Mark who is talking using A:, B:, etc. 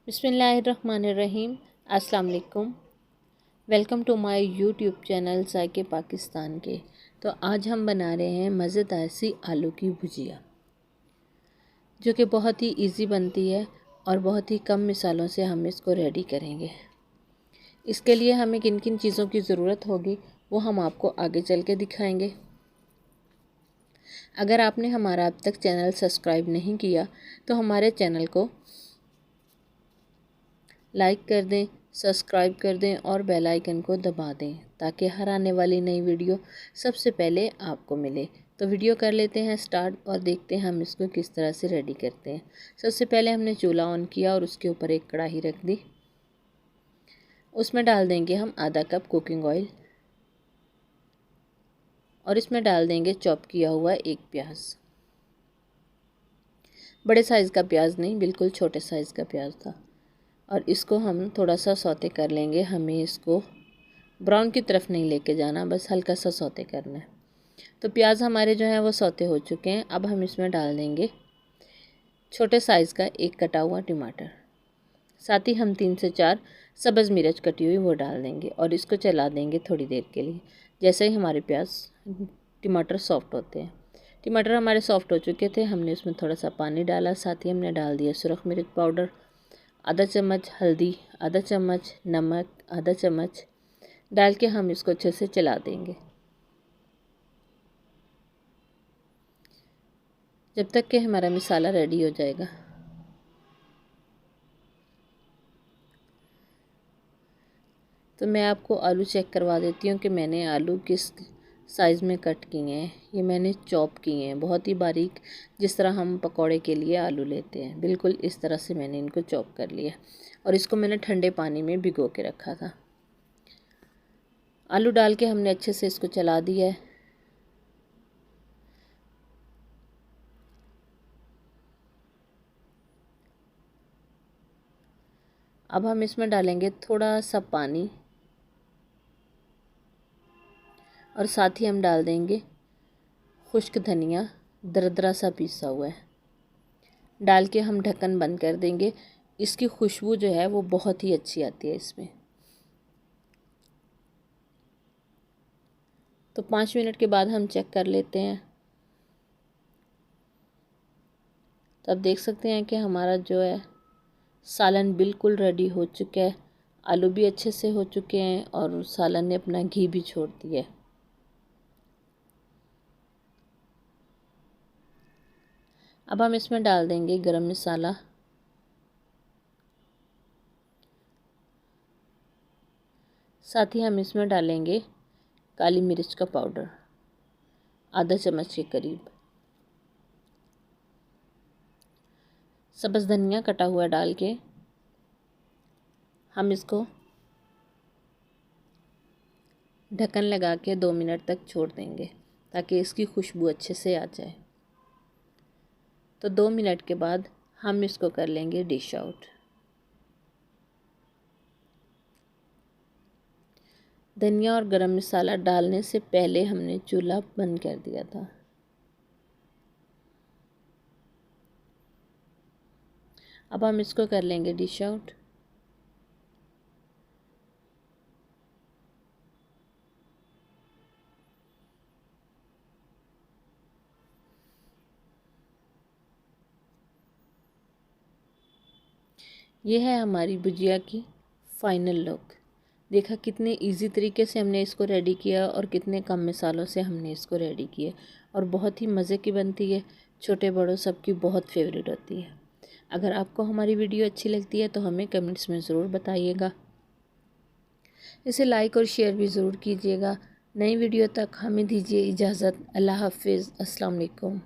A: बिस्मिल्लाहिर्रहमानिर्रहीम। अस्सलाम वालेकुम। Welcome to my YouTube channel जायके पाकिस्तान के। तो आज हम बना रहे हैं मज़ेदार सी आलू की भुजिया, जो कि बहुत ही इजी बनती है और बहुत ही कम मिसालों से हम इसको रेडी करेंगे। इसके लिए हमें किन किन चीज़ों की ज़रूरत होगी वो हम आपको आगे चल के दिखाएंगे। अगर आपने हमारा अब तक चैनल सब्सक्राइब नहीं किया तो हमारे चैनल को लाइक कर दें, सब्सक्राइब कर दें और बेल आइकन को दबा दें ताकि हर आने वाली नई वीडियो सबसे पहले आपको मिले। तो वीडियो कर लेते हैं स्टार्ट और देखते हैं हम इसको किस तरह से रेडी करते हैं। सबसे पहले हमने चूल्हा ऑन किया और उसके ऊपर एक कढ़ाई रख दी। उसमें डाल देंगे हम आधा कप कुकिंग ऑयल और इसमें डाल देंगे चॉप किया हुआ एक प्याज। बड़े साइज़ का प्याज नहीं, बिल्कुल छोटे साइज़ का प्याज था। और इसको हम थोड़ा सा सौते कर लेंगे। हमें इसको ब्राउन की तरफ नहीं लेके जाना, बस हल्का सा सौते करना है। तो प्याज हमारे जो है वो सौते हो चुके हैं। अब हम इसमें डाल देंगे छोटे साइज़ का एक कटा हुआ टमाटर। साथ ही हम 3 से 4 सब्ज़ मिर्च कटी हुई वो डाल देंगे और इसको चला देंगे थोड़ी देर के लिए। जैसे ही हमारे प्याज टमाटर सॉफ्ट होते हैं। टमाटर हमारे सॉफ्ट हो चुके थे, हमने उसमें थोड़ा सा पानी डाला। साथ ही हमने डाल दिया सुरख मिर्च पाउडर, आधा चम्मच हल्दी, आधा चम्मच नमक, आधा चम्मच डाल के हम इसको अच्छे से चला देंगे जब तक कि हमारा मसाला रेडी हो जाएगा। तो मैं आपको आलू चेक करवा देती हूँ कि मैंने आलू किस साइज़ में कट किए हैं। ये मैंने चॉप किए हैं बहुत ही बारीक, जिस तरह हम पकौड़े के लिए आलू लेते हैं, बिल्कुल इस तरह से मैंने इनको चॉप कर लिया। और इसको मैंने ठंडे पानी में भिगो के रखा था। आलू डाल के हमने अच्छे से इसको चला दिया है। अब हम इसमें डालेंगे थोड़ा सा पानी और साथ ही हम डाल देंगे खुश्क धनिया दरदरा सा पीसा हुआ है। डाल के हम ढक्कन बंद कर देंगे। इसकी खुशबू जो है वो बहुत ही अच्छी आती है इसमें। तो 5 मिनट के बाद हम चेक कर लेते हैं। तो अब देख सकते हैं कि हमारा जो है सालन बिल्कुल रेडी हो चुका है। आलू भी अच्छे से हो चुके हैं और सालन ने अपना घी भी छोड़ दिया है। अब हम इसमें डाल देंगे गरम मसाला, साथ ही हम इसमें डालेंगे काली मिर्च का पाउडर आधा चम्मच के करीब, सब्ज़ धनिया कटा हुआ डाल के हम इसको ढक्कन लगा के 2 मिनट तक छोड़ देंगे ताकि इसकी खुशबू अच्छे से आ जाए। तो 2 मिनट के बाद हम इसको कर लेंगे डिश आउट। धनिया और गरम मसाला डालने से पहले हमने चूल्हा बंद कर दिया था। अब हम इसको कर लेंगे डिश आउट। ये है हमारी भुजिया की फाइनल लुक। देखा कितने इजी तरीके से हमने इसको रेडी किया और कितने कम मसालों से हमने इसको रेडी किया और बहुत ही मज़े की बनती है। छोटे बड़ों सबकी बहुत फेवरेट होती है। अगर आपको हमारी वीडियो अच्छी लगती है तो हमें कमेंट्स में ज़रूर बताइएगा। इसे लाइक और शेयर भी ज़रूर कीजिएगा। नई वीडियो तक हमें दीजिए इजाज़त। अल्लाह हाफिज़। अस्सलाम वालेकुम।